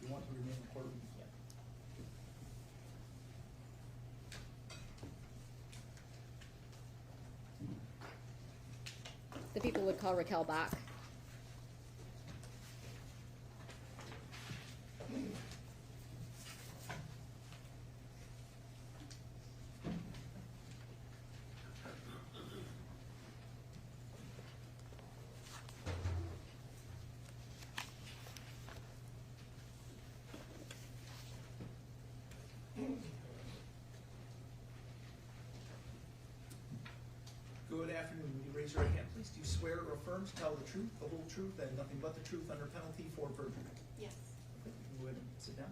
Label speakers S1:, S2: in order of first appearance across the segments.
S1: You want to remain recorded? Yeah.
S2: The people would call Raquel back.
S1: Good afternoon. Will you raise your right hand, please? Do you swear or affirm to tell the truth, the whole truth, and nothing but the truth under penalty for perjury?
S3: Yes.
S1: Okay, you can go ahead and sit down.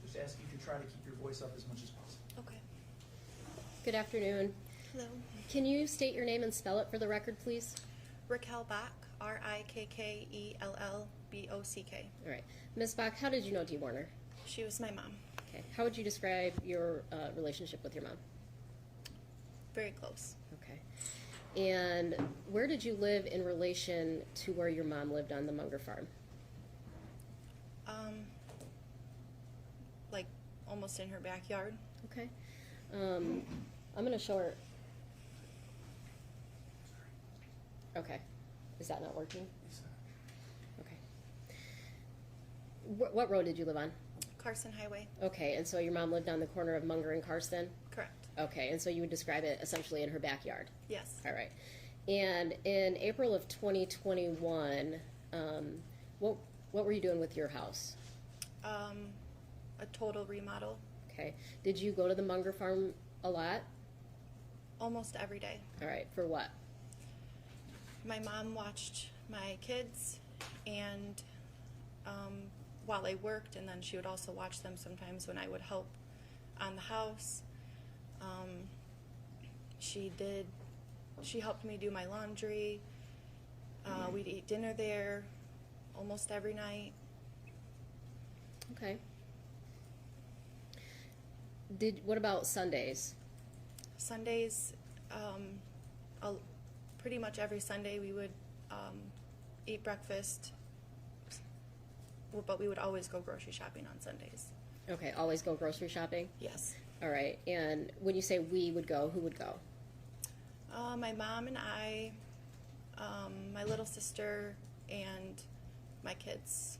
S1: Just ask you to try to keep your voice up as much as possible.
S3: Okay.
S2: Good afternoon.
S3: Hello.
S2: Can you state your name and spell it for the record, please?
S3: Raquel Bach, Rikkellbock.
S2: All right. Ms. Bach, how did you know Dee Warner?
S3: She was my mom.
S2: Okay. How would you describe your relationship with your mom?
S3: Very close.
S2: Okay. And where did you live in relation to where your mom lived on the Munger farm?
S3: Like almost in her backyard.
S2: Okay. I'm going to show her. Okay. Is that not working? Okay. What road did you live on?
S3: Carson Highway.
S2: Okay, and so your mom lived on the corner of Munger and Carson?
S3: Correct.
S2: Okay, and so you would describe it essentially in her backyard?
S3: Yes.
S2: All right. And in April of 2021, what were you doing with your house?
S3: A total remodel.
S2: Okay. Did you go to the Munger farm a lot?
S3: Almost every day.
S2: All right. For what?
S3: My mom watched my kids and while I worked, and then she would also watch them sometimes when I would help on the house. She helped me do my laundry. We'd eat dinner there almost every night.
S2: Okay. What about Sundays?
S3: Sundays, pretty much every Sunday we would eat breakfast, but we would always go grocery shopping on Sundays.
S2: Okay, always go grocery shopping?
S3: Yes.
S2: All right, and when you say we would go, who would go?
S3: My mom and I, my little sister, and my kids.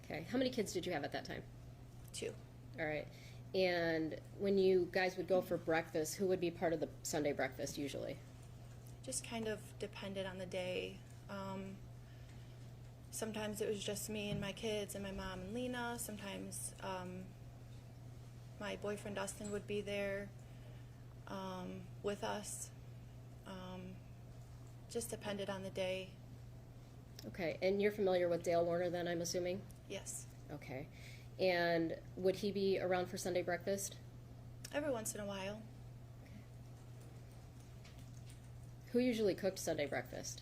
S2: Okay, how many kids did you have at that time?
S3: 2.
S2: All right, and when you guys would go for breakfast, who would be part of the Sunday breakfast usually?
S3: Just kind of depended on the day. Sometimes it was just me and my kids and my mom and Lena. Sometimes my boyfriend Dustin would be there with us. Just depended on the day.
S2: Okay, and you're familiar with Dale Warner then, I'm assuming?
S3: Yes.
S2: Okay, and would he be around for Sunday breakfast?
S3: Every once in a while.
S2: Who usually cooked Sunday breakfast?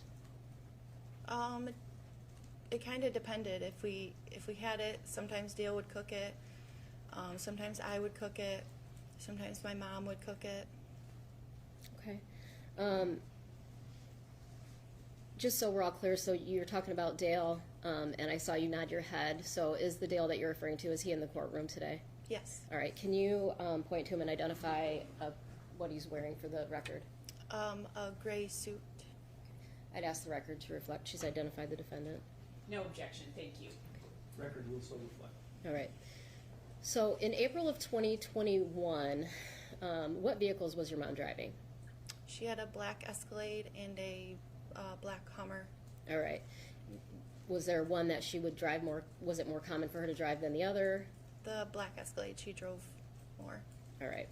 S3: It kind of depended. If we had it, sometimes Dale would cook it. Sometimes I would cook it. Sometimes my mom would cook it.
S2: Okay. Just so we're all clear, so you're talking about Dale, and I saw you nod your head. So is the Dale that you're referring to, is he in the courtroom today?
S3: Yes.
S2: All right. Can you point to him and identify what he's wearing for the record?
S3: A gray suit.
S2: I'd ask the record to reflect she's identified the defendant.
S4: No objection, thank you.
S1: Record will so reflect.
S2: All right. So in April of 2021, what vehicles was your mom driving?
S3: She had a black Escalade and a black Hummer.
S2: All right. Was there one that she would drive more? Was it more common for her to drive than the other?
S3: The black Escalade she drove more.
S2: All right.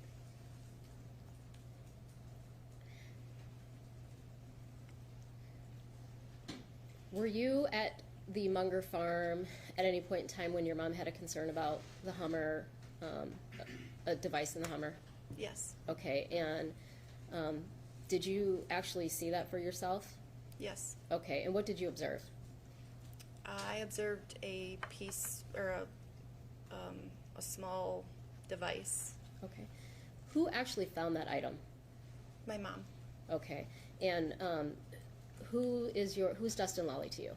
S2: Were you at the Munger farm at any point in time when your mom had a concern about the Hummer, a device in the Hummer?
S3: Yes.
S2: Okay, and did you actually see that for yourself?
S3: Yes.
S2: Okay, and what did you observe?
S3: I observed a piece or a small device.
S2: Okay. Who actually found that item?
S3: My mom.
S2: Okay, and who's Dustin Lally to you?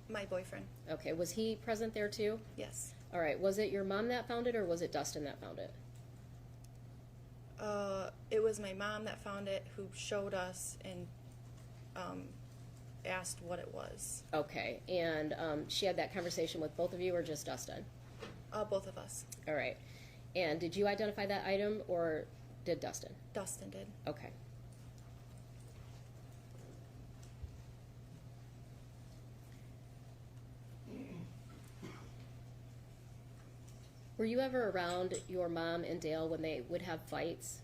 S3: My boyfriend.
S2: Okay, was he present there too?
S3: Yes.
S2: All right, was it your mom that found it, or was it Dustin that found it?
S3: It was my mom that found it, who showed us and asked what it was.
S2: Okay, and she had that conversation with both of you, or just Dustin?
S3: Both of us.
S2: All right, and did you identify that item, or did Dustin?
S3: Dustin did.
S2: Okay. Were you ever around your mom and Dale when they would have fights?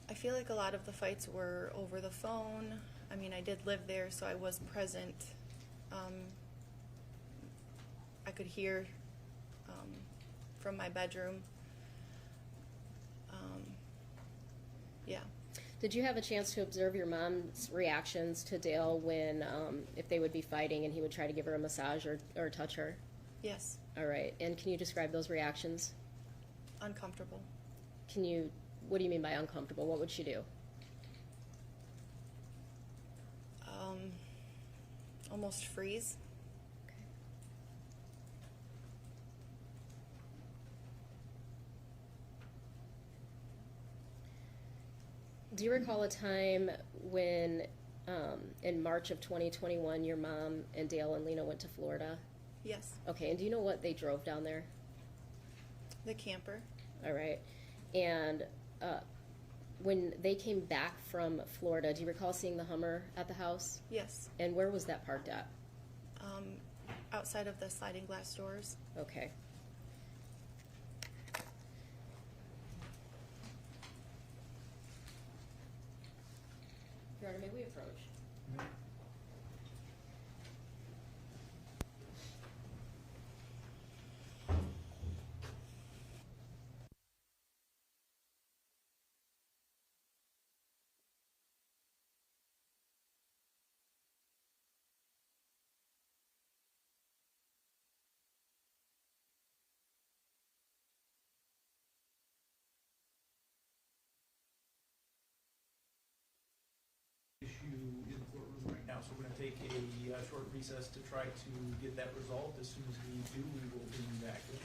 S3: I feel like a lot of the fights were over the phone. I mean, I did live there, so I was present. I could hear from my bedroom. Yeah.
S2: Did you have a chance to observe your mom's reactions to Dale when, if they would be fighting and he would try to give her a massage or touch her?
S3: Yes.
S2: All right, and can you describe those reactions?
S3: Uncomfortable.
S2: What do you mean by uncomfortable? What would she do?
S3: Almost freeze.
S2: Do you recall a time when, in March of 2021, your mom and Dale and Lena went to Florida?
S3: Yes.
S2: Okay, and do you know what they drove down there?
S3: The camper.
S2: All right, and when they came back from Florida, do you recall seeing the Hummer at the house?
S3: Yes.
S2: And where was that parked at?
S3: Outside of the sliding glass doors.
S2: Okay. Your Honor, may we approach?
S1: Issue in the courtroom right now, so we're gonna take a short recess to try to get that resolved. As soon as we do, we will bring you back in.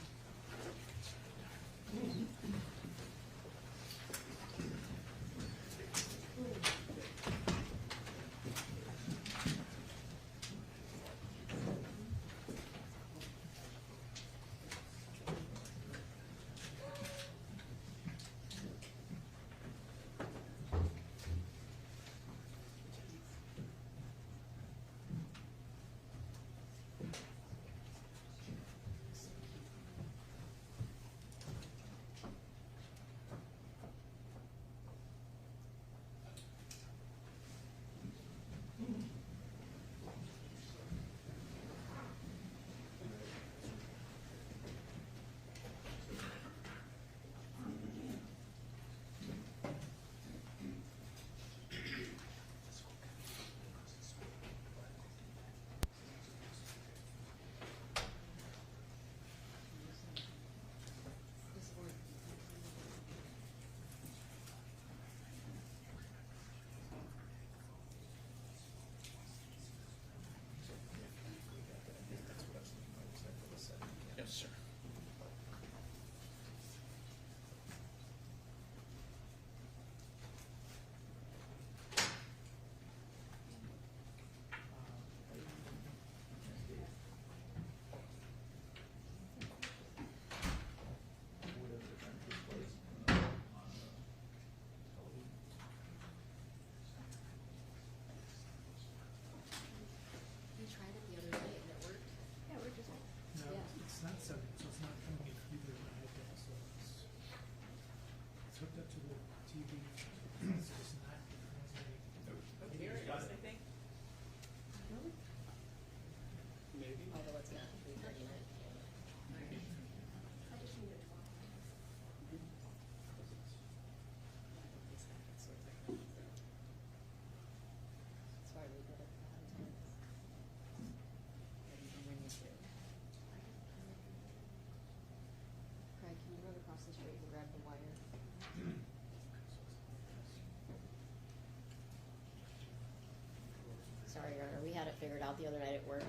S2: Sorry, Your Honor, we had it figured out the other night at work,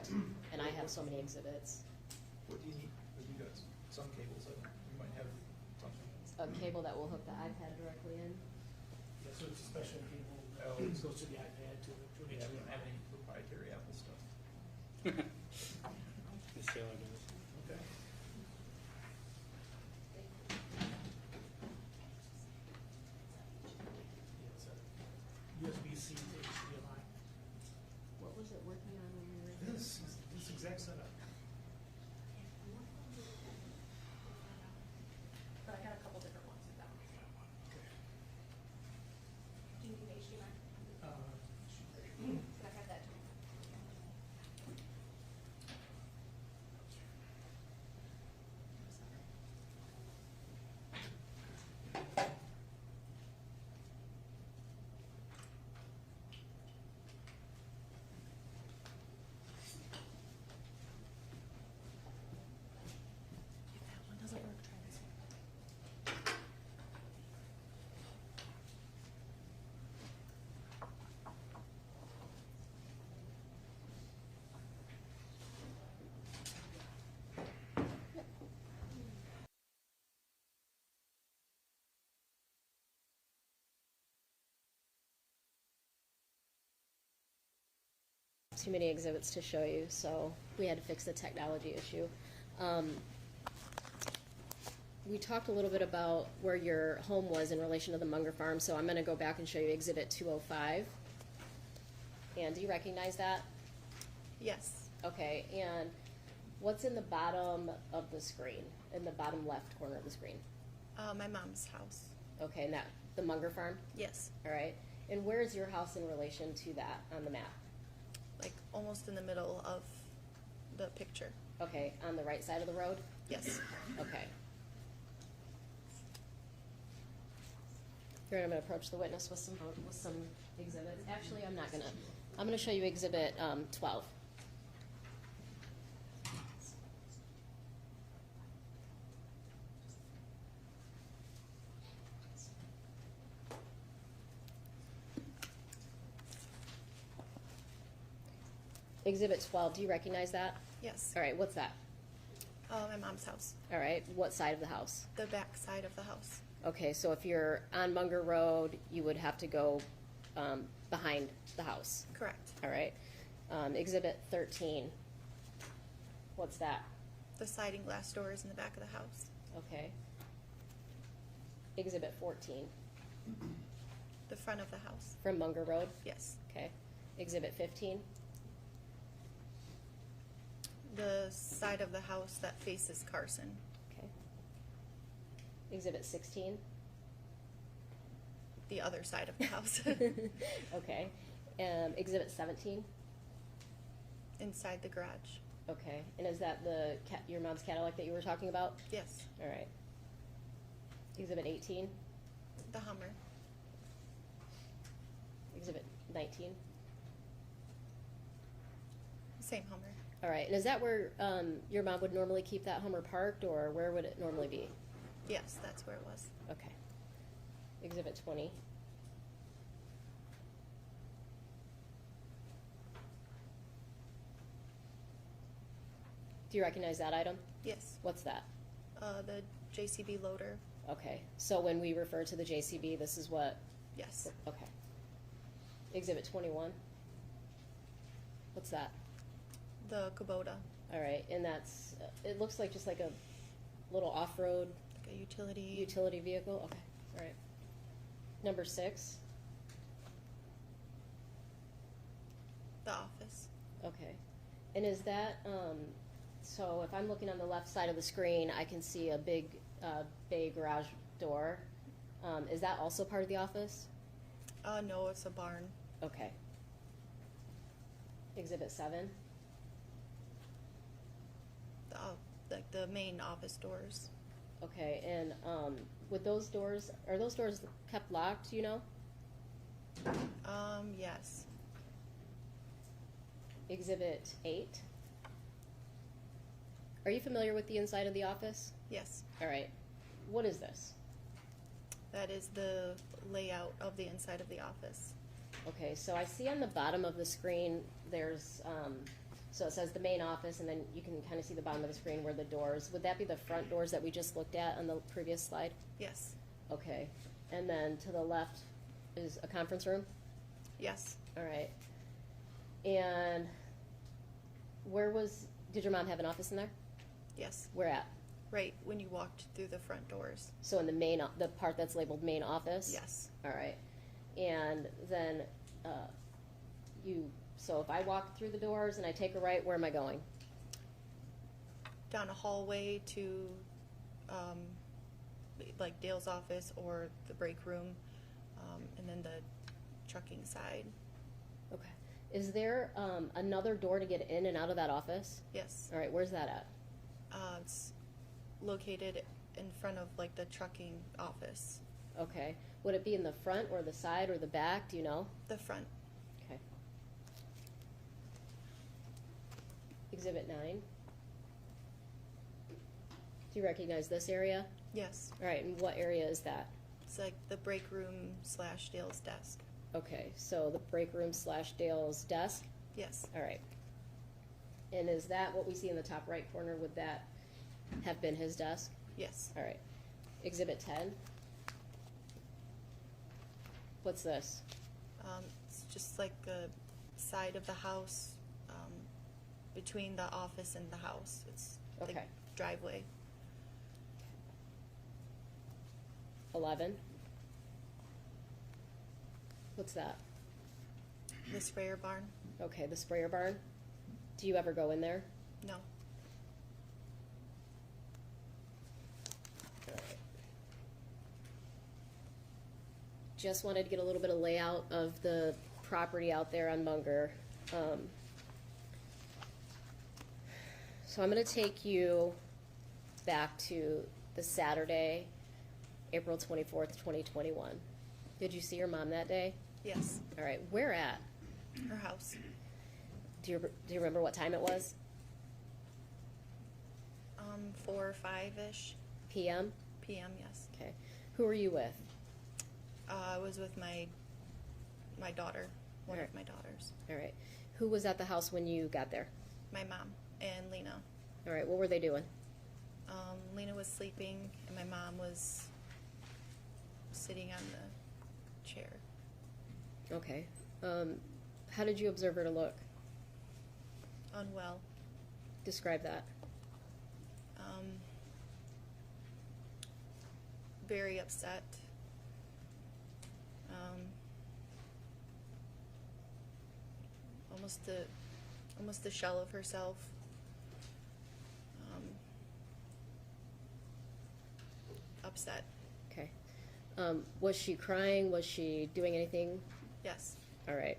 S2: and I have so many exhibits.
S1: What do you need with you guys? Some cables, you might have something.
S2: A cable that will hook the iPad directly in.
S5: Yeah, so it's a special cable that
S1: Oh.
S5: goes to the iPad to the
S1: Yeah, we don't have any proprietary Apple stuff.
S6: Miss Taylor does.
S1: Okay.
S5: Yeah, it's a USB-C to HDMI.
S2: What was it working on when we were there?
S5: This exact setup.
S4: But I got a couple different ones with that one. Do you need HDMI? Can I have that too?
S3: If that one doesn't work, try this one.
S2: Too many exhibits to show you, so we had to fix the technology issue. We talked a little bit about where your home was in relation to the Munger farm, so I'm gonna go back and show you exhibit 205. And do you recognize that?
S3: Yes,
S2: Okay, and what's in the bottom of the screen, in the bottom left corner of the screen?
S3: my mom's house.
S2: Okay, and that, the Munger farm,
S3: Yes,
S2: all right? And where is your house in relation to that on the map?
S3: like almost in the middle of the picture.
S2: Okay, on the right side of the road?
S3: Yes.
S2: Okay. Here, I'm gonna approach the witness with some exhibits. Actually, I'm not gonna. I'm gonna show you exhibit 12. Exhibit 12, do you recognize that?
S3: Yes.
S2: All right, what's that?
S3: My mom's house.
S2: All right, what side of the house?
S3: The back side of the house.
S2: Okay, so if you're on Munger Road, you would have to go behind the house.
S3: Correct.
S2: All right. Exhibit 13. What's that?
S3: The sliding glass doors in the back of the house.
S2: Okay. Exhibit 14.
S3: The front of the house.
S2: From Munger Road.
S3: Yes.
S2: Okay. Exhibit 15.
S3: The side of the house that faces Carson.
S2: Okay. Exhibit 16.
S3: The other side of the house.
S2: Okay. Exhibit 17.
S3: Inside the garage.
S2: Okay. And is that the your mom's Cadillac that you were talking about?
S3: Yes.
S2: All right. Exhibit 18.
S3: The Hummer.
S2: Exhibit 19.
S3: Same Hummer.
S2: All right. And is that where your mom would normally keep that Hummer parked, or where would it normally be?
S3: Yes, that's where it was.
S2: Okay. Exhibit 20. Do you recognize that item?
S3: Yes.
S2: What's that?
S3: The JCB loader.
S2: Okay. So when we refer to the JCB, this is what?
S3: Yes.
S2: Okay. Exhibit 21. What's that?
S3: The Kubota.
S2: All right. And that's, it looks like just like a little off-road
S3: Like a utility.
S2: utility vehicle. Okay. All right. Number 6.
S3: The office.
S2: Okay. And is that, so if I'm looking on the left side of the screen, I can see a big bay garage door. Is that also part of the office?
S3: No, it's a barn.
S2: Okay. Exhibit 7.
S3: Like the main office doors.
S2: Okay, and with those doors, are those doors kept locked, do you know?
S3: Yes.
S2: Exhibit 8. Are you familiar with the inside of the office?
S3: Yes.
S2: All right. What is this?
S3: That is the layout of the inside of the office.
S2: Okay, so I see on the bottom of the screen, there's, so it says the main office, and then you can kind of see the bottom of the screen where the doors, would that be the front doors that we just looked at on the previous slide?
S3: Yes.
S2: Okay, and then to the left is a conference room?
S3: Yes.
S2: All right. And did your mom have an office in there?
S3: Yes.
S2: Where at?
S3: Right when you walked through the front doors.
S2: So in the part that's labeled main office?
S3: Yes.
S2: All right. And then, so if I walk through the doors and I take a right, where am I going?
S3: Down a hallway to, like Dale's office or the break room, and then the trucking side.
S2: Okay. Is there, another door to get in and out of that office?
S3: Yes.
S2: All right, where's that at?
S3: It's located in front of like the trucking office.
S2: Okay. Would it be in the front or the side or the back? Do you know?
S3: The front.
S2: Okay. Exhibit 9. Do you recognize this area?
S3: Yes.
S2: All right, and what area is that?
S3: It's like the break room / Dale's desk.
S2: Okay, so the break room / Dale's desk?
S3: Yes.
S2: All right. And is that what we see in the top right corner? Would that have been his desk?
S3: Yes.
S2: All right. Exhibit 10. What's this?
S3: It's just like the side of the house, between the office and the house. It's
S2: Okay.
S3: like driveway.
S2: 11. What's that?
S3: The sprayer barn.
S2: Okay, the sprayer barn. Do you ever go in there?
S3: No.
S2: Just wanted to get a little bit of layout of the property out there on Munger. So I'm going to take you back to the Saturday, April 24th, 2021. Did you see your mom that day?
S3: Yes.
S2: All right, where at?
S3: Her house.
S2: Do you remember what time it was?
S3: 4 or 5-ish
S2: PM?
S3: p.m. Yes.
S2: Okay. Who were you with?
S3: I was with my daughter, one
S2: Alright.
S3: of my daughters.
S2: All right. Who was at the house when you got there?
S3: My mom and Lena.
S2: All right, what were they doing?
S3: Lena was sleeping and my mom was sitting on the chair.
S2: Okay. How did you observe her to look?
S3: Unwell.
S2: Describe that.
S3: Very upset. Almost the shell of herself. Upset.
S2: Okay. Was she crying? Was she doing anything?
S3: Yes.
S2: All right.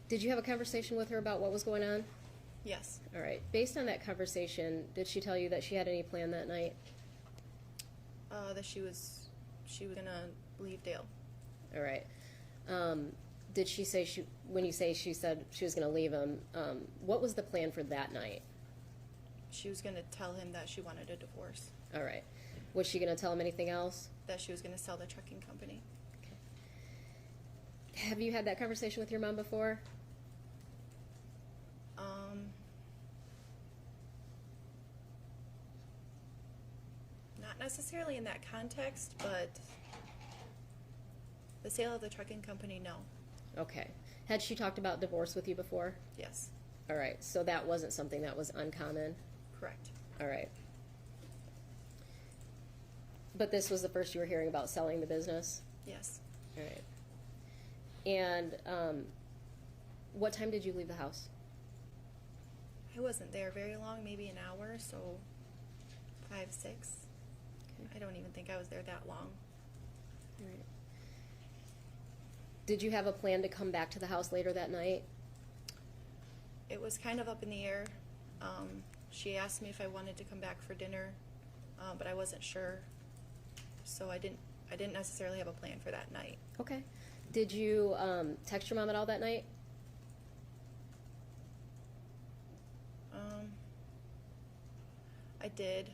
S2: Did you have a conversation with her about what was going on?
S3: Yes.
S2: All right. Based on that conversation, did she tell you that she had any plan that night?
S3: That she was gonna leave Dale.
S2: All right. Did she say when you say she said she was going to leave him, what was the plan for that night?
S3: She was gonna tell him that she wanted a divorce.
S2: All right. Was she going to tell him anything else?
S3: That she was gonna sell the trucking company.
S2: Have you had that conversation with your mom before?
S3: Not necessarily in that context, but the sale of the trucking company, no.
S2: Okay. Had she talked about divorce with you before?
S3: Yes.
S2: All right. So that wasn't something that was uncommon?
S3: Correct.
S2: All right. But this was the first you were hearing about selling the business?
S3: Yes.
S2: All right. And what time did you leave the house?
S3: I wasn't there very long, maybe an hour, so 5, 6.
S2: Okay.
S3: I don't even think I was there that long.
S2: All right. Did you have a plan to come back to the house later that night?
S3: It was kind of up in the air. She asked me if I wanted to come back for dinner, but I wasn't sure, so I didn't necessarily have a plan for that night.
S2: Okay. Did you text your mom at all that night?
S3: I did.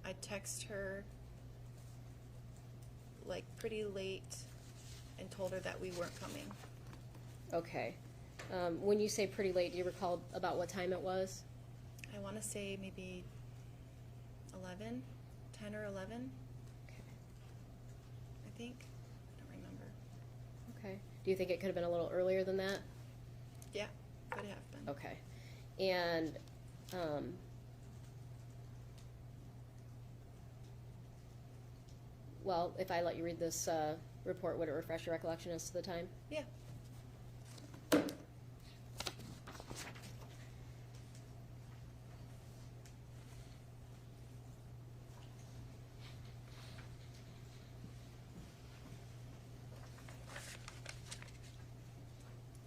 S3: I texted her like pretty late and told her that we weren't coming.
S2: Okay. When you say pretty late, do you recall about what time it was?
S3: I want to say maybe 11, 10 or 11,
S2: Okay.
S3: I think. I don't remember.
S2: Okay. Do you think it could have been a little earlier than that?
S3: Yeah, could have been.
S2: Okay. And, well, if I let you read this report, would it refresh your recollection as to the time?
S3: Yeah.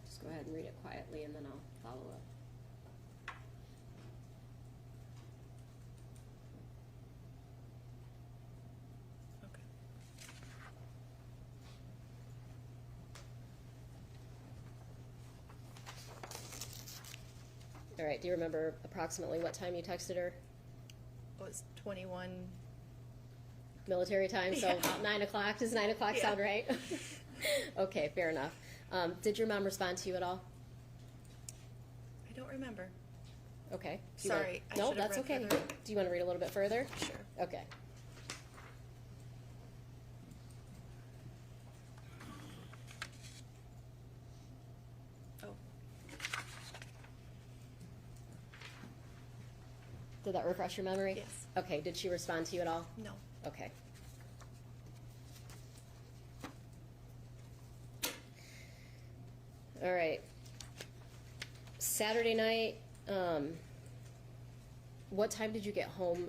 S2: Just go ahead and read it quietly, and then I'll follow up.
S3: Okay.
S2: All right, do you remember approximately what time you texted her?
S3: It was 21.
S2: Military time, so
S3: Yeah.
S2: about 9 o'clock. Does 9 o'clock
S3: Yeah.
S2: sound right? Okay, fair enough. Did your mom respond to you at all?
S3: I don't remember.
S2: Okay. Do you wanna-
S3: Sorry, I
S2: No,
S3: should have
S2: that's
S3: read
S2: okay.
S3: further.
S2: Do you want to read a little bit further?
S3: Sure.
S2: Okay.
S3: Oh,
S2: Did that refresh your memory?
S3: yes.
S2: Okay, did she respond to you at all?
S3: No.
S2: Okay. All right. Saturday night, what time did you get home?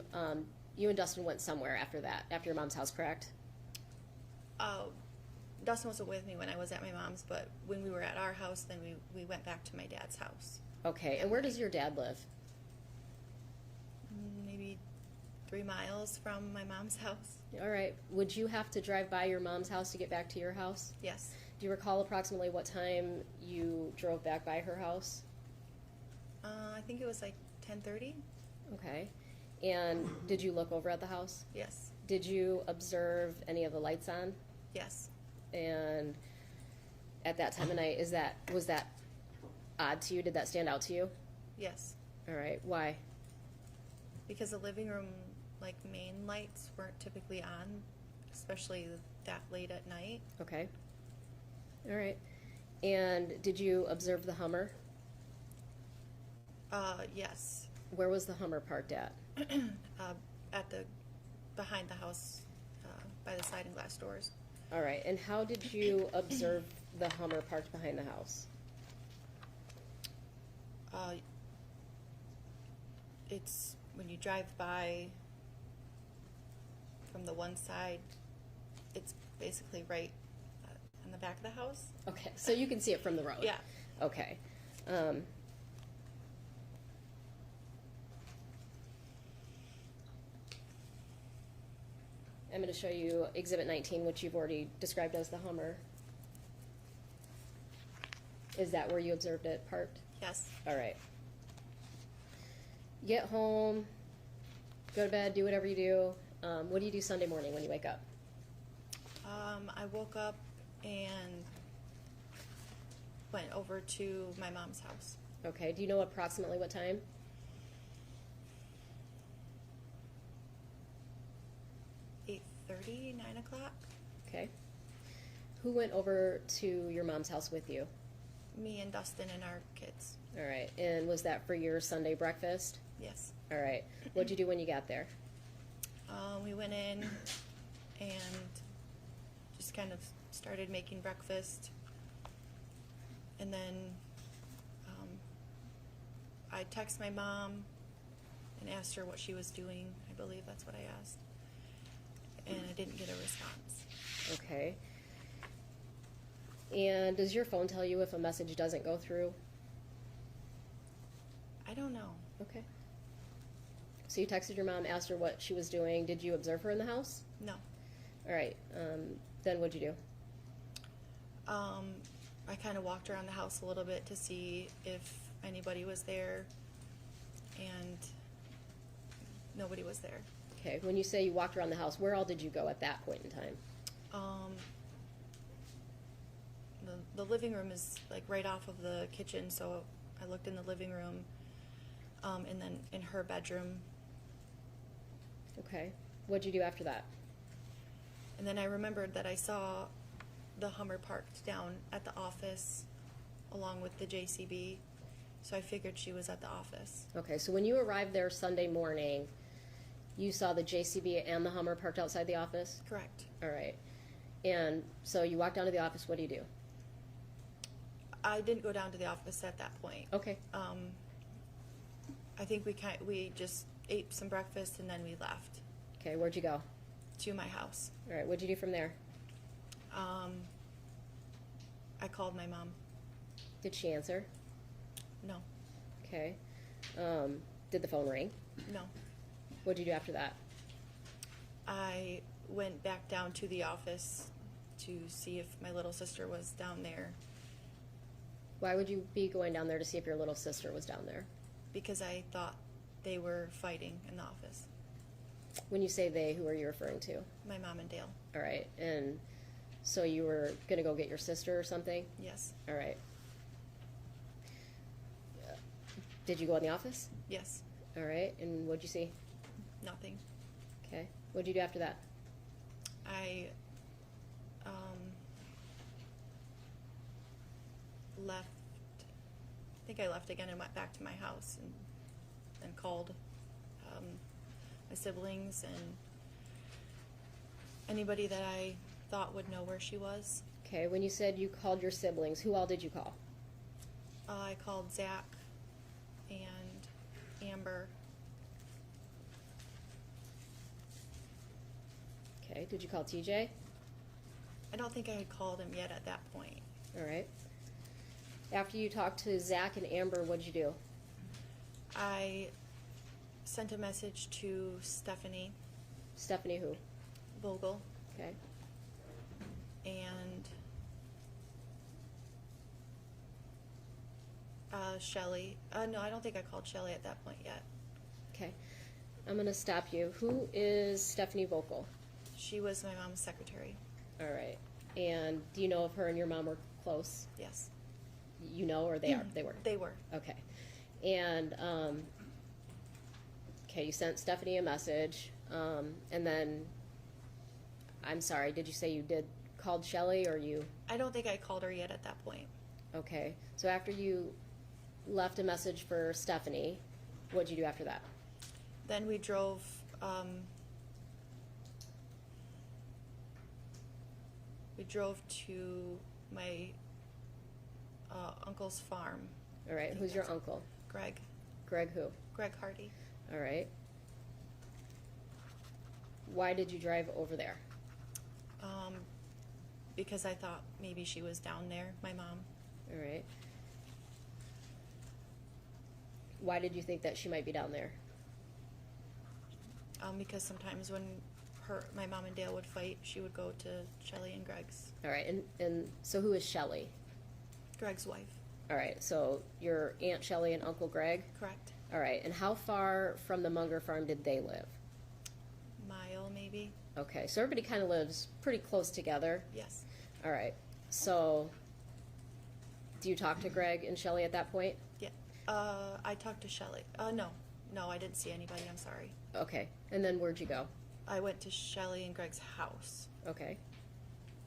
S2: You and Dustin went somewhere after that, after your mom's house, correct?
S3: Dustin wasn't with me when I was at my mom's, but when we were at our house, then we went back to my dad's house.
S2: Okay, and where does your dad live?
S3: Maybe 3 miles from my mom's house.
S2: All right. Would you have to drive by your mom's house to get back to your house?
S3: Yes.
S2: Do you recall approximately what time you drove back by her house?
S3: I think it was like 10:30.
S2: Okay. And did you look over at the house?
S3: Yes.
S2: Did you observe any of the lights on?
S3: Yes.
S2: And at that time of night, was that odd to you? Did that stand out to you?
S3: Yes.
S2: All right. Why?
S3: Because the living room, like, main lights weren't typically on, especially that late at night.
S2: Okay. All right. And did you observe the Hummer?
S3: Yes.
S2: Where was the Hummer parked at?
S3: Behind the house, by the sliding glass doors.
S2: All right. And how did you observe the Hummer parked behind the house?
S3: It's when you drive by from the one side, it's basically right on the back of the house.
S2: Okay. So you can see it from the road?
S3: Yeah.
S2: Okay. I'm going to show you Exhibit 19, which you've already described as the Hummer. Is that where you observed it parked?
S3: Yes.
S2: All right. Get home, go to bed, do whatever you do. What do you do Sunday morning when you wake up?
S3: I woke up and went over to my mom's house.
S2: Okay. Do you know approximately what time?
S3: 8:30, 9 o'clock.
S2: Okay. Who went over to your mom's house with you?
S3: Me and Dustin and our kids.
S2: All right. And was that for your Sunday breakfast?
S3: Yes.
S2: All right. What'd you do when you got there?
S3: We went in and just kind of started making breakfast. And then I texted my mom and asked her what she was doing. I believe that's what I asked. And I didn't get a response.
S2: Okay. And does your phone tell you if a message doesn't go through?
S3: I don't know.
S2: Okay. So you texted your mom, asked her what she was doing. Did you observe her in the house?
S3: No.
S2: All right. Then what'd you do?
S3: I kind of walked around the house a little bit to see if anybody was there, and nobody was there.
S2: Okay. When you say you walked around the house, where all did you go at that point in time?
S3: the living room is like right off of the kitchen, so I looked in the living room, and then in her bedroom,
S2: Okay. What'd you do after that?
S3: and then I remembered that I saw the Hummer parked down at the office along with the JCB, so I figured she was at the office.
S2: Okay, so when you arrived there Sunday morning, you saw the JCB and the Hummer parked outside the office?
S3: Correct.
S2: All right. And so you walk down to the office, what do you do?
S3: I didn't go down to the office at that point.
S2: Okay.
S3: I think we just ate some breakfast and then we left
S2: Okay, where'd you go?
S3: to my house.
S2: All right, what'd you do from there?
S3: I called my mom.
S2: Did she answer?
S3: No,
S2: Okay. Did the phone ring?
S3: no.
S2: What'd you do after that?
S3: I went back down to the office to see if my little sister was down there
S2: Why would you be going down there to see if your little sister was down there?
S3: because I thought they were fighting in the office.
S2: When you say they, who are you referring to?
S3: My mom and Dale.
S2: All right, and so you were gonna go get your sister or something?
S3: Yes.
S2: All right. Did you go in the office?
S3: Yes.
S2: All right, and what'd you see?
S3: Nothing.
S2: Okay, what'd you do after that?
S3: I left. I think I left again and went back to my house and called my siblings and anybody that I thought would know where she was.
S2: Okay, when you said you called your siblings, who all did you call?
S3: I called Zach and Amber.
S2: Okay, did you call TJ?
S3: I don't think I had called him yet at that point.
S2: All right. After you talked to Zach and Amber, what'd you do?
S3: I sent a message to Stephanie
S2: Stephanie who?
S3: Vogel
S2: Okay.
S3: and Shelly. No, I don't think I called Shelly at that point yet.
S2: Okay. I'm gonna stop you. Who is Stephanie Vocal?
S3: She was my mom's secretary.
S2: All right. And do you know if her and your mom were close?
S3: Yes.
S2: You know, or they are? They were.
S3: They were.
S2: Okay. And okay, you sent Stephanie a message, and then I'm sorry. Did you say you called Shelly or you?
S3: I don't think I called her yet at that point.
S2: Okay. So after you left a message for Stephanie, what'd you do after that?
S3: Then we drove. We drove to my uncle's farm.
S2: All right. Who's your uncle?
S3: Greg.
S2: Greg who?
S3: Greg Hardy.
S2: All right. Why did you drive over there?
S3: Because I thought maybe she was down there, my mom.
S2: All right. Why did you think that she might be down there?
S3: Because sometimes when my mom and Dale would fight, she would go to Shelly and Greg's.
S2: All right. And so who is Shelly?
S3: Greg's wife.
S2: All right. So your Aunt Shelly and Uncle Greg?
S3: Correct.
S2: All right. And how far from the Munger farm did they live?
S3: Mile, maybe.
S2: Okay. So everybody kind of lives pretty close together.
S3: Yes.
S2: All right. So do you talk to Greg and Shelly at that point?
S3: Yeah. I talked to Shelly. No, I didn't see anybody. I'm sorry.
S2: Okay. And then where'd you go?
S3: I went to Shelly and Greg's house,
S2: Okay.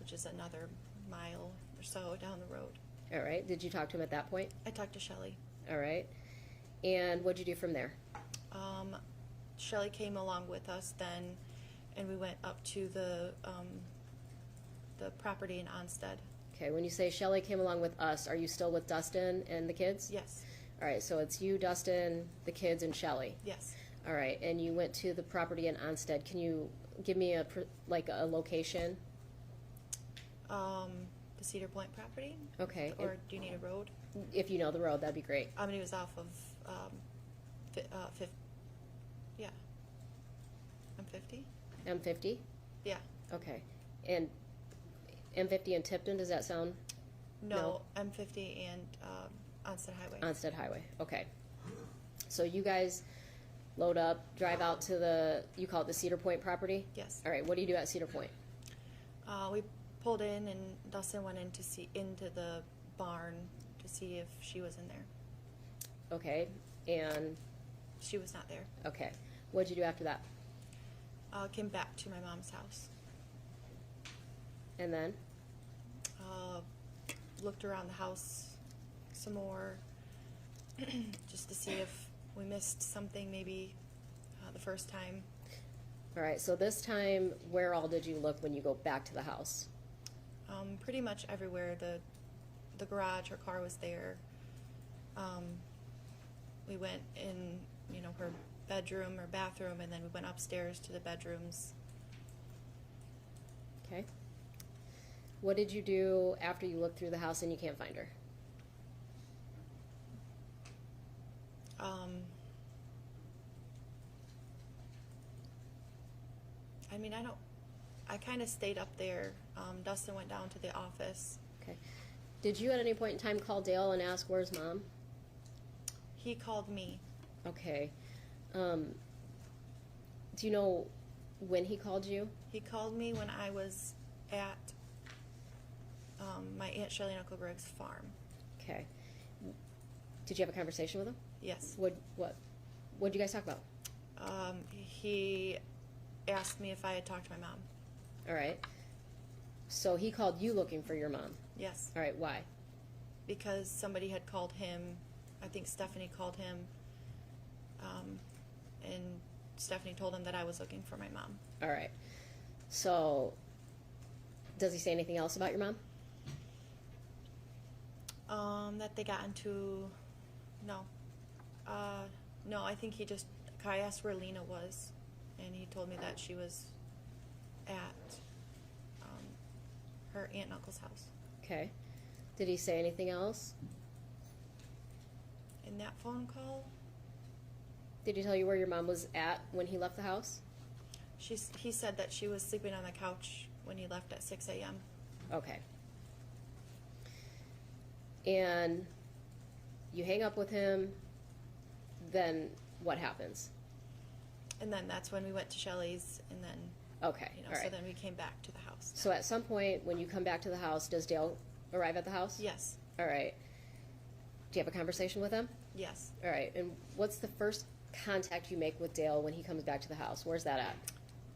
S3: which is another mile or so down the road.
S2: All right. Did you talk to him at that point?
S3: I talked to Shelly.
S2: All right. And what'd you do from there?
S3: Shelly came along with us then, and we went up to the property in Onstead.
S2: Okay. When you say Shelly came along with us, are you still with Dustin and the kids?
S3: Yes.
S2: All right. So it's you, Dustin, the kids, and Shelly.
S3: Yes.
S2: All right. And you went to the property in Onstead. Can you give me a location?
S3: The Cedar Point property.
S2: Okay.
S3: Or do you need a road?
S2: If you know the road, that'd be great.
S3: It was off of yeah. M50?
S2: M50?
S3: Yeah.
S2: Okay. And M50 and Tipton, does that sound?
S3: No, M50 and Onstead Highway.
S2: Onstead Highway. Okay. So you guys load up, drive out to you call it the Cedar Point property?
S3: Yes.
S2: All right. What do you do at Cedar Point?
S3: We pulled in, and Dustin went into the barn to see if she was in there.
S2: Okay, and,
S3: She was not there.
S2: okay. What'd you do after that?
S3: Came back to my mom's house.
S2: And then?
S3: Looked around the house some more, just to see if we missed something maybe the first time.
S2: All right, so this time, where all did you look when you go back to the house?
S3: Pretty much everywhere. The garage, her car was there. We went in, her bedroom or bathroom, and then we went upstairs to the bedrooms.
S2: Okay. What did you do after you looked through the house and you can't find her? I kind of stayed up there. Dustin went down to the office. Okay. Did you at any point in time call Dale and ask, where's Mom?
S3: He called me.
S2: Okay. Do you know when he called you?
S3: He called me when I was at my Aunt Shelley and Uncle Greg's farm.
S2: Okay. Did you have a conversation with him?
S3: Yes.
S2: What'd you guys talk about?
S3: He asked me if I had talked to my mom.
S2: All right. So he called you looking for your mom.
S3: Yes.
S2: All right, why?
S3: Because somebody had called him. I think Stephanie called him. And Stephanie told him that I was looking for my mom.
S2: All right. So does he say anything else about your mom?
S3: That they got into, no. No, I think I asked where Lena was, and he told me that she was at her aunt and uncle's house.
S2: Okay. Did he say anything else?
S3: In that phone call,
S2: Did he tell you where your mom was at when he left the house?
S3: he said that she was sleeping on the couch when he left at 6 a.m.
S2: Okay. And you hang up with him, then what happens?
S3: And then that's when we went to Shelley's, and then,
S2: Okay, all
S3: so
S2: right.
S3: then we came back to the house.
S2: So at some point, when you come back to the house, does Dale arrive at the house?
S3: Yes,
S2: All right. Do you have a conversation with him?
S3: yes.
S2: All right. And what's the first contact you make with Dale when he comes back to the house? Where's that at?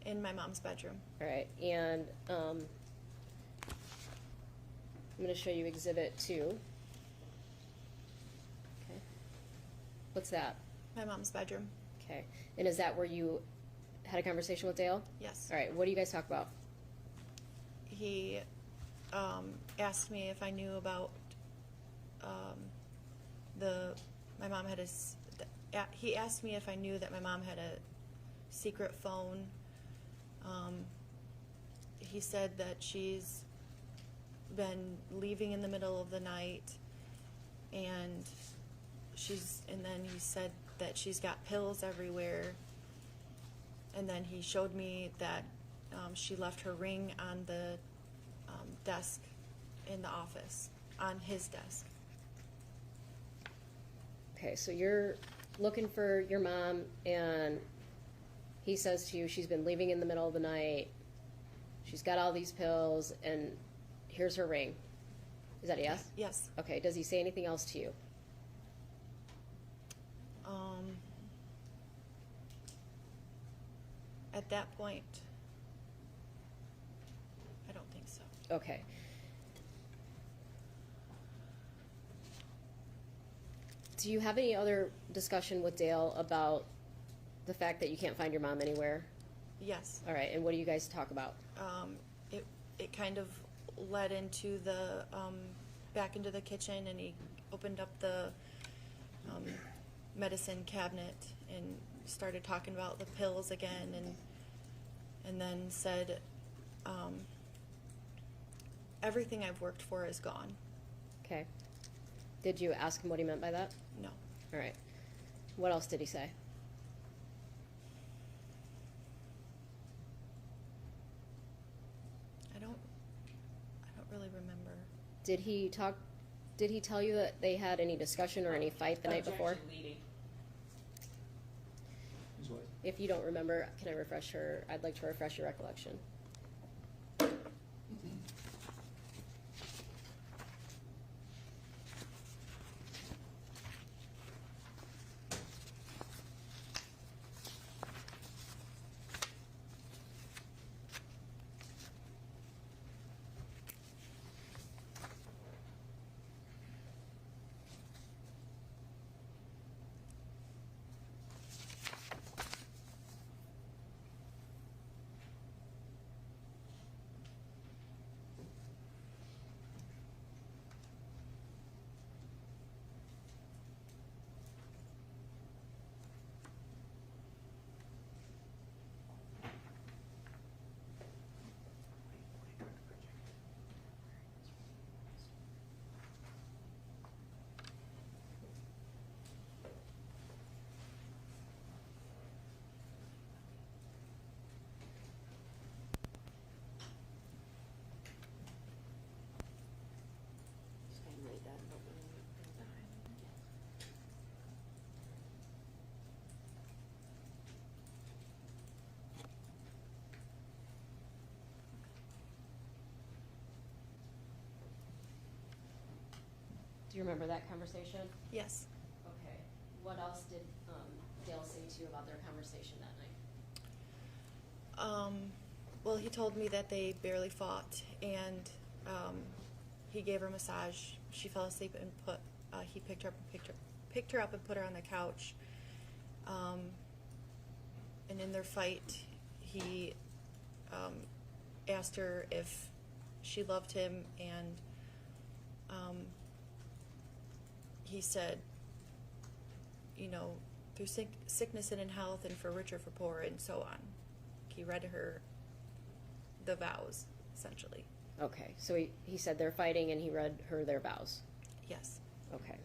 S3: In my mom's bedroom.
S2: All right. And I'm going to show you Exhibit 2. Okay. What's that?
S3: My mom's bedroom.
S2: Okay. And is that where you had a conversation with Dale?
S3: Yes.
S2: All right. What do you guys talk about?
S3: He asked me if I knew about my mom had he asked me if I knew that my mom had a secret phone. He said that she's been leaving in the middle of the night, and then he said that she's got pills everywhere. And then he showed me that she left her ring on the desk in the office, on his desk.
S2: Okay, so you're looking for your mom, and he says to you she's been leaving in the middle of the night, she's got all these pills, and here's her ring. Is that a yes?
S3: Yes.
S2: Okay, does he say anything else to you?
S3: At that point, I don't think so.
S2: Okay. Do you have any other discussion with Dale about the fact that you can't find your mom anywhere?
S3: Yes.
S2: All right, and what do you guys talk about?
S3: It kind of led into the back into the kitchen, and he opened up the medicine cabinet and started talking about the pills again, and then said, everything I've worked for is gone.
S2: Okay. Did you ask him what he meant by that?
S3: No.
S2: All right. What else did he say?
S3: I don't really remember.
S2: Did he tell you that they had any discussion or any fight the night before?
S5: Objection leading.
S1: His wife.
S2: If you don't remember, can I refresh her? I'd like to refresh your recollection. Do you remember that conversation?
S3: Yes.
S2: Okay. What else did Dale say to you about their conversation that night?
S3: Well, he told me that they barely fought, and he gave her a massage. She fell asleep and he picked her up and put her on the couch. And in their fight, he asked her if she loved him, and he said, you know, through sickness and in health, and for rich or for poor, and so on. He read her the vows, essentially.
S2: Okay, so he said they're fighting and he read her their vows.
S3: Yes.
S2: Okay.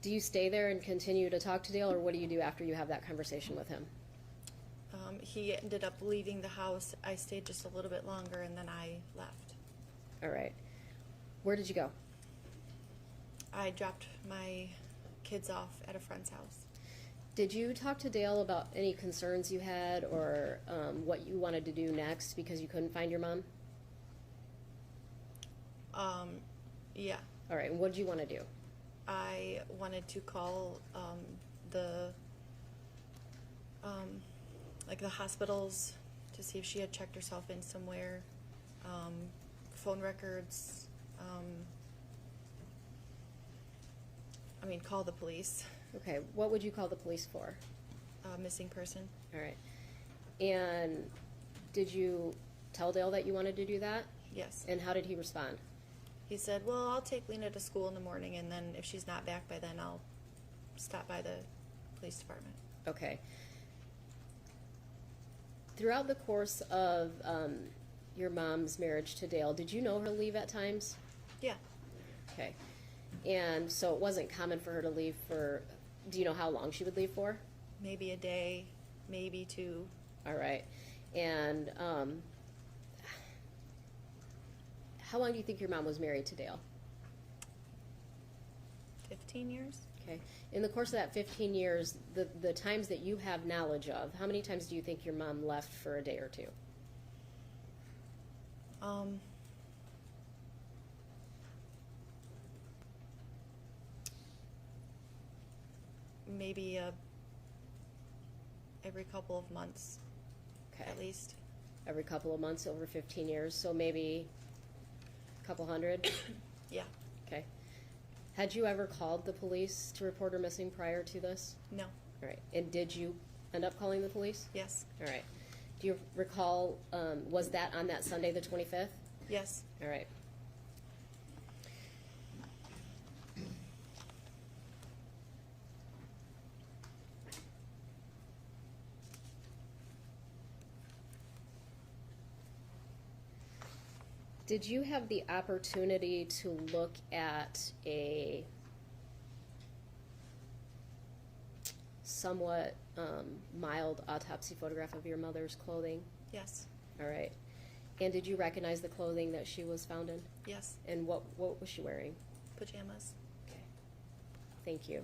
S2: Do you stay there and continue to talk to Dale, or what do you do after you have that conversation with him?
S3: He ended up leaving the house. I stayed just a little bit longer, and then I left.
S2: All right. Where did you go?
S3: I dropped my kids off at a friend's house.
S2: Did you talk to Dale about any concerns you had, or what you wanted to do next because you couldn't find your mom?
S3: Yeah.
S2: All right, and what did you want to do?
S3: I wanted to call the hospitals to see if she had checked herself in somewhere, phone records, call the police.
S2: Okay, what would you call the police for?
S3: Missing person.
S2: All right. And did you tell Dale that you wanted to do that?
S3: Yes.
S2: And how did he respond?
S3: He said, well, I'll take Lena to school in the morning, and then if she's not back by then, I'll stop by the police department.
S2: Okay. Throughout the course of your mom's marriage to Dale, did you know her leave at times?
S3: Yeah.
S2: Okay. And so it wasn't common for her to leave for, do you know how long she would leave for?
S3: Maybe a day, maybe two.
S2: All right. And how long do you think your mom was married to Dale?
S3: 15 years?
S2: Okay. In the course of that 15 years, the times that you have knowledge of, how many times do you think your mom left for a day or two?
S3: Maybe every couple of months,
S2: Okay.
S3: at least.
S2: Every couple of months over 15 years, so maybe a couple hundred?
S3: Yeah.
S2: Okay. Had you ever called the police to report her missing prior to this?
S3: No.
S2: All right. And did you end up calling the police?
S3: Yes.
S2: All right. Do you recall, was that on that Sunday, the 25th?
S3: Yes.
S2: All right. Did you have the opportunity to look at a somewhat mild autopsy photograph of your mother's clothing?
S3: Yes.
S2: All right. And did you recognize the clothing that she was found in?
S3: Yes.
S2: And what was she wearing?
S3: Pajamas.
S2: Okay. Thank you.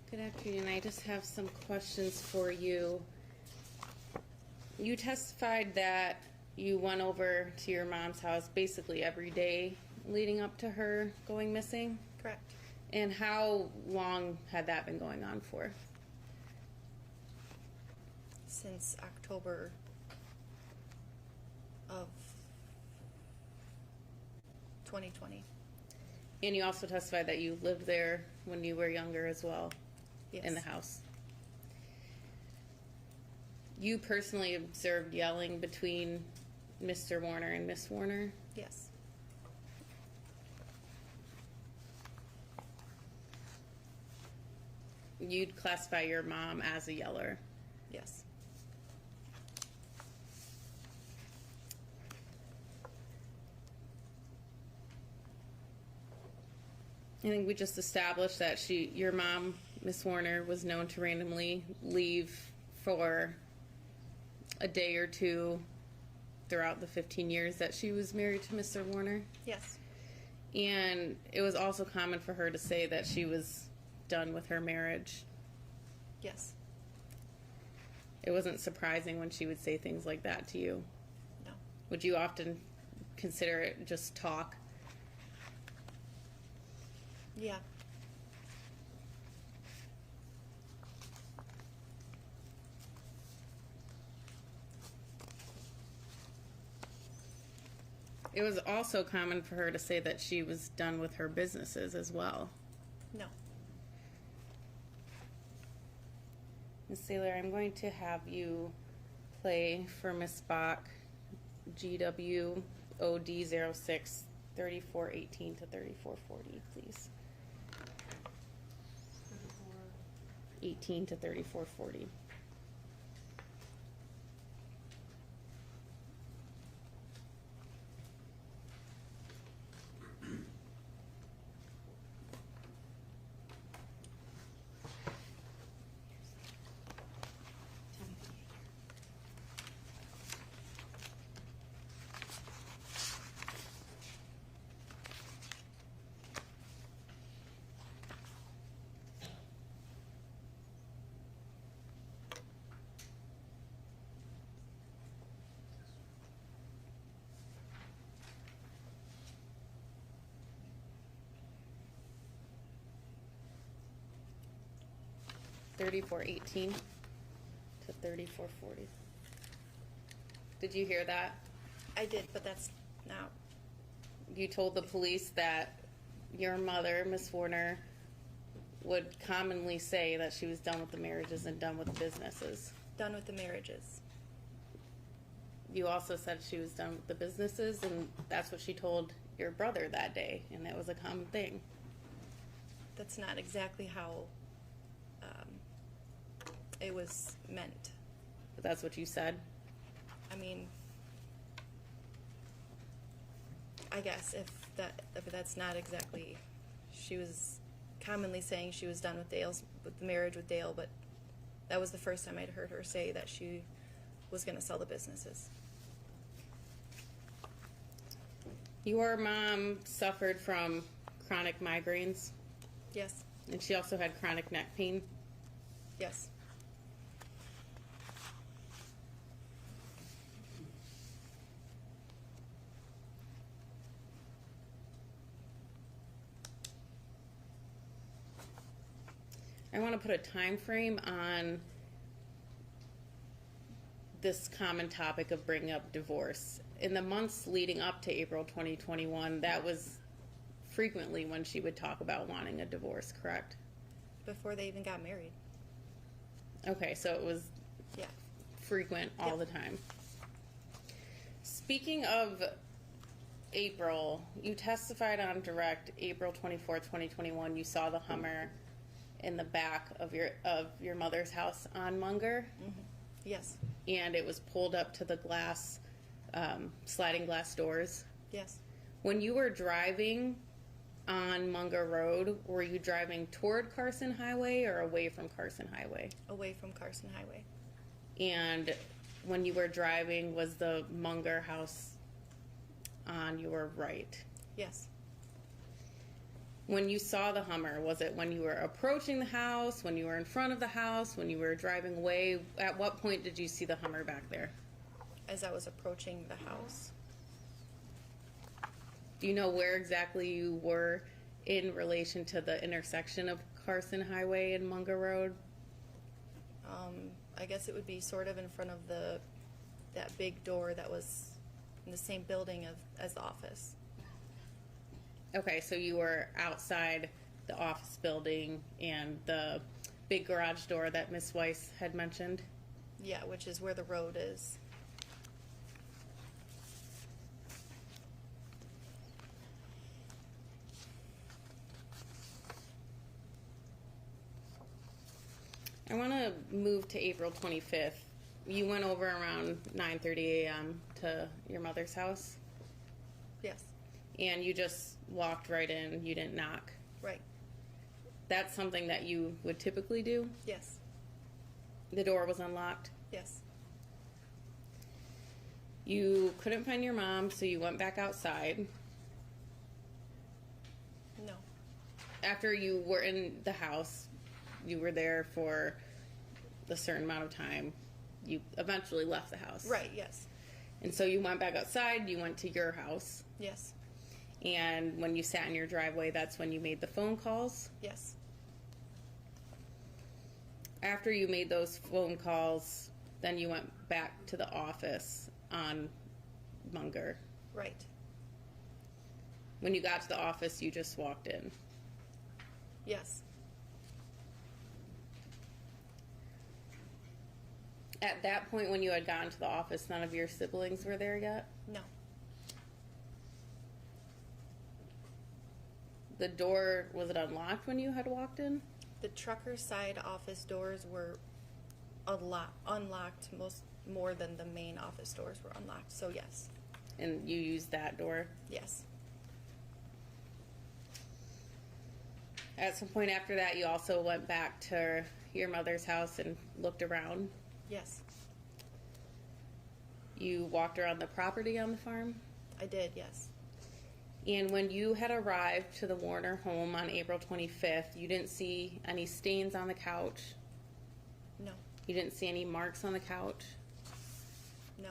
S6: Good afternoon. I just have some questions for you. You testified that you went over to your mom's house basically every day leading up to her going missing.
S3: Correct.
S6: And how long had that been going on for?
S3: Since October of 2020.
S6: And you also testified that you lived there when you were younger as well.
S3: Yes.
S6: In the house. You personally observed yelling between Mr. Warner and Miss Warner?
S3: Yes.
S6: You'd classify your mom as a yeller.
S3: Yes.
S6: I think we just established that your mom, Miss Warner, was known to randomly leave for a day or two throughout the 15 years that she was married to Mr. Warner.
S3: Yes.
S6: And it was also common for her to say that she was done with her marriage.
S3: Yes.
S6: It wasn't surprising when she would say things like that to you.
S3: No.
S6: Would you often consider it just talk?
S3: Yeah.
S6: It was also common for her to say that she was done with her businesses as well.
S3: No.
S6: Ms. Saylor, I'm going to have you play for Miss Bach GWOD 06 3418 to 3440, please. 18 to 3440. $34.18 to $34.40. Did you hear that?
S3: I did, but that's not.
S6: You told the police that your mother, Miss Warner, would commonly say that she was done with the marriages and done with the businesses.
S3: Done with the marriages.
S6: You also said she was done with the businesses, and that's what she told your brother that day, and that was a common thing.
S3: That's not exactly how it was meant.
S6: But that's what you said?
S3: I mean, I guess if that's not exactly, she was commonly saying she was done with the marriage with Dale, but that was the first time I'd heard her say that she was going to sell the businesses.
S6: Your mom suffered from chronic migraines,
S3: Yes.
S6: and she also had chronic neck pain.
S3: Yes.
S6: I want to put a time frame on this common topic of bringing up divorce. In the months leading up to April 2021, that was frequently when she would talk about wanting a divorce, correct?
S3: Before they even got married.
S6: Okay, so it was
S3: Yeah.
S6: frequent all
S3: Yep.
S6: the time. Speaking of April, you testified on direct April 24th, 2021. You saw the Hummer in the back of your mother's house on Munger,
S3: Yes.
S6: and it was pulled up to the glass, sliding glass doors.
S3: Yes.
S6: When you were driving on Munger Road, were you driving toward Carson Highway or away from Carson Highway?
S3: Away from Carson Highway.
S6: And when you were driving, was the Munger house on your right?
S3: Yes.
S6: When you saw the Hummer, was it when you were approaching the house, when you were in front of the house, when you were driving away? At what point did you see the Hummer back there?
S3: As I was approaching the house.
S6: Do you know where exactly you were in relation to the intersection of Carson Highway and Munger Road?
S3: I guess it would be sort of in front of that big door that was in the same building as the office.
S6: Okay, so you were outside the office building and the big garage door that Miss Weiss had mentioned?
S3: Yeah, which is where the road is.
S6: I want to move to April 25th. You went over around 9:30 a.m. to your mother's house,
S3: Yes.
S6: and you just walked right in. You didn't knock.
S3: Right.
S6: That's something that you would typically do?
S3: Yes.
S6: The door was unlocked?
S3: Yes.
S6: You couldn't find your mom, so you went back outside.
S3: No.
S6: After you were in the house, you were there for a certain amount of time. You eventually left the house.
S3: Right, yes.
S6: And so you went back outside, you went to your house.
S3: Yes.
S6: And when you sat in your driveway, that's when you made the phone calls.
S3: Yes.
S6: After you made those phone calls, then you went back to the office on Munger.
S3: Right.
S6: When you got to the office, you just walked in.
S3: Yes.
S6: At that point, when you had gotten to the office, none of your siblings were there yet?
S3: No.
S6: The door, was it unlocked when you had walked in?
S3: The trucker side office doors were unlocked more than the main office doors were unlocked. So yes.
S6: And you used that door?
S3: Yes.
S6: At some point after that, you also went back to your mother's house and looked around?
S3: Yes.
S6: You walked around the property on the farm?
S3: I did, yes.
S6: And when you had arrived to the Warner home on April 25th, you didn't see any stains on the couch?
S3: No.
S6: You didn't see any marks on the couch?
S3: No.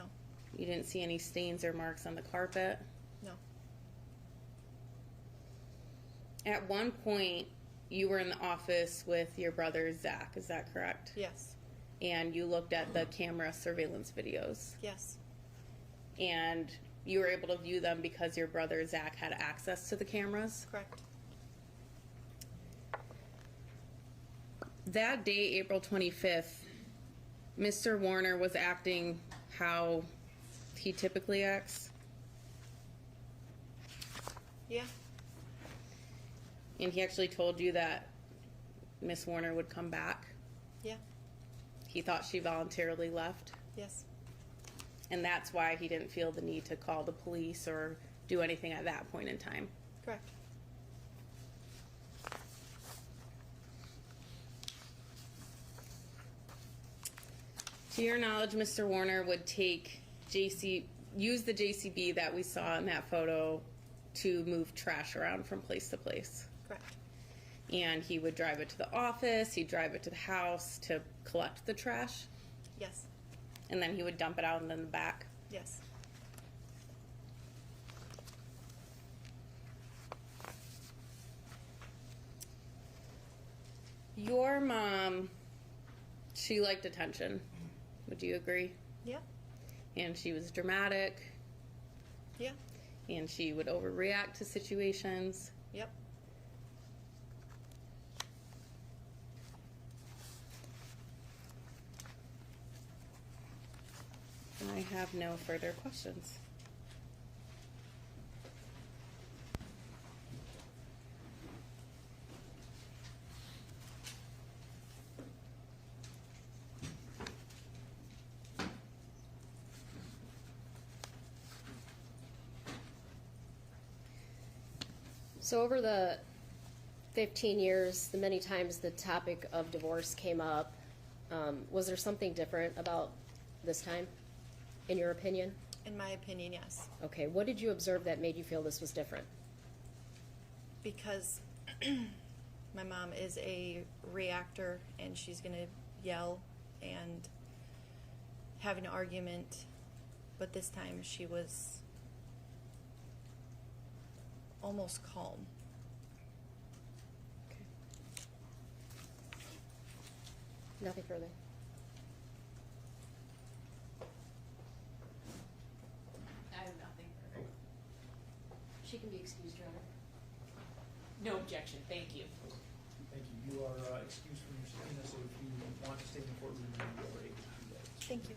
S6: You didn't see any stains or marks on the carpet?
S3: No.
S6: At one point, you were in the office with your brother, Zach, is that correct?
S3: Yes.
S6: And you looked at the camera surveillance videos?
S3: Yes.
S6: And you were able to view them because your brother, Zach, had access to the cameras?
S3: Correct.
S6: That day, April 25th, Mr. Warner was acting how he typically acts?
S3: Yeah.
S6: And he actually told you that Miss Warner would come back?
S3: Yeah.
S6: He thought she voluntarily left?
S3: Yes.
S6: And that's why he didn't feel the need to call the police or do anything at that point in time?
S3: Correct.
S6: To your knowledge, Mr. Warner would use the JCB that we saw in that photo to move trash around from place to place.
S3: Correct.
S6: And he would drive it to the office, he'd drive it to the house to collect the trash,
S3: Yes.
S6: and then he would dump it out in the back.
S3: Yes.
S6: Your mom, she liked attention. Would you agree?
S3: Yeah.
S6: And she was dramatic,
S3: Yeah.
S6: and she would overreact to situations.
S3: Yep.
S6: And I have no further questions.
S2: So over the 15 years, the many times the topic of divorce came up, was there something different about this time, in your opinion?
S3: In my opinion, yes.
S2: Okay, what did you observe that made you feel this was different?
S3: Because my mom is a reactor and she's going to yell and have an argument, but this time she was almost calm.
S2: Okay. Nothing further.
S7: I have nothing further.
S2: She can be excused, Your Honor.
S7: No objection, thank you.
S1: Thank you. You are excused from your subpoena, so if you want to stay in the courtroom, you are able to do that.
S3: Thank you.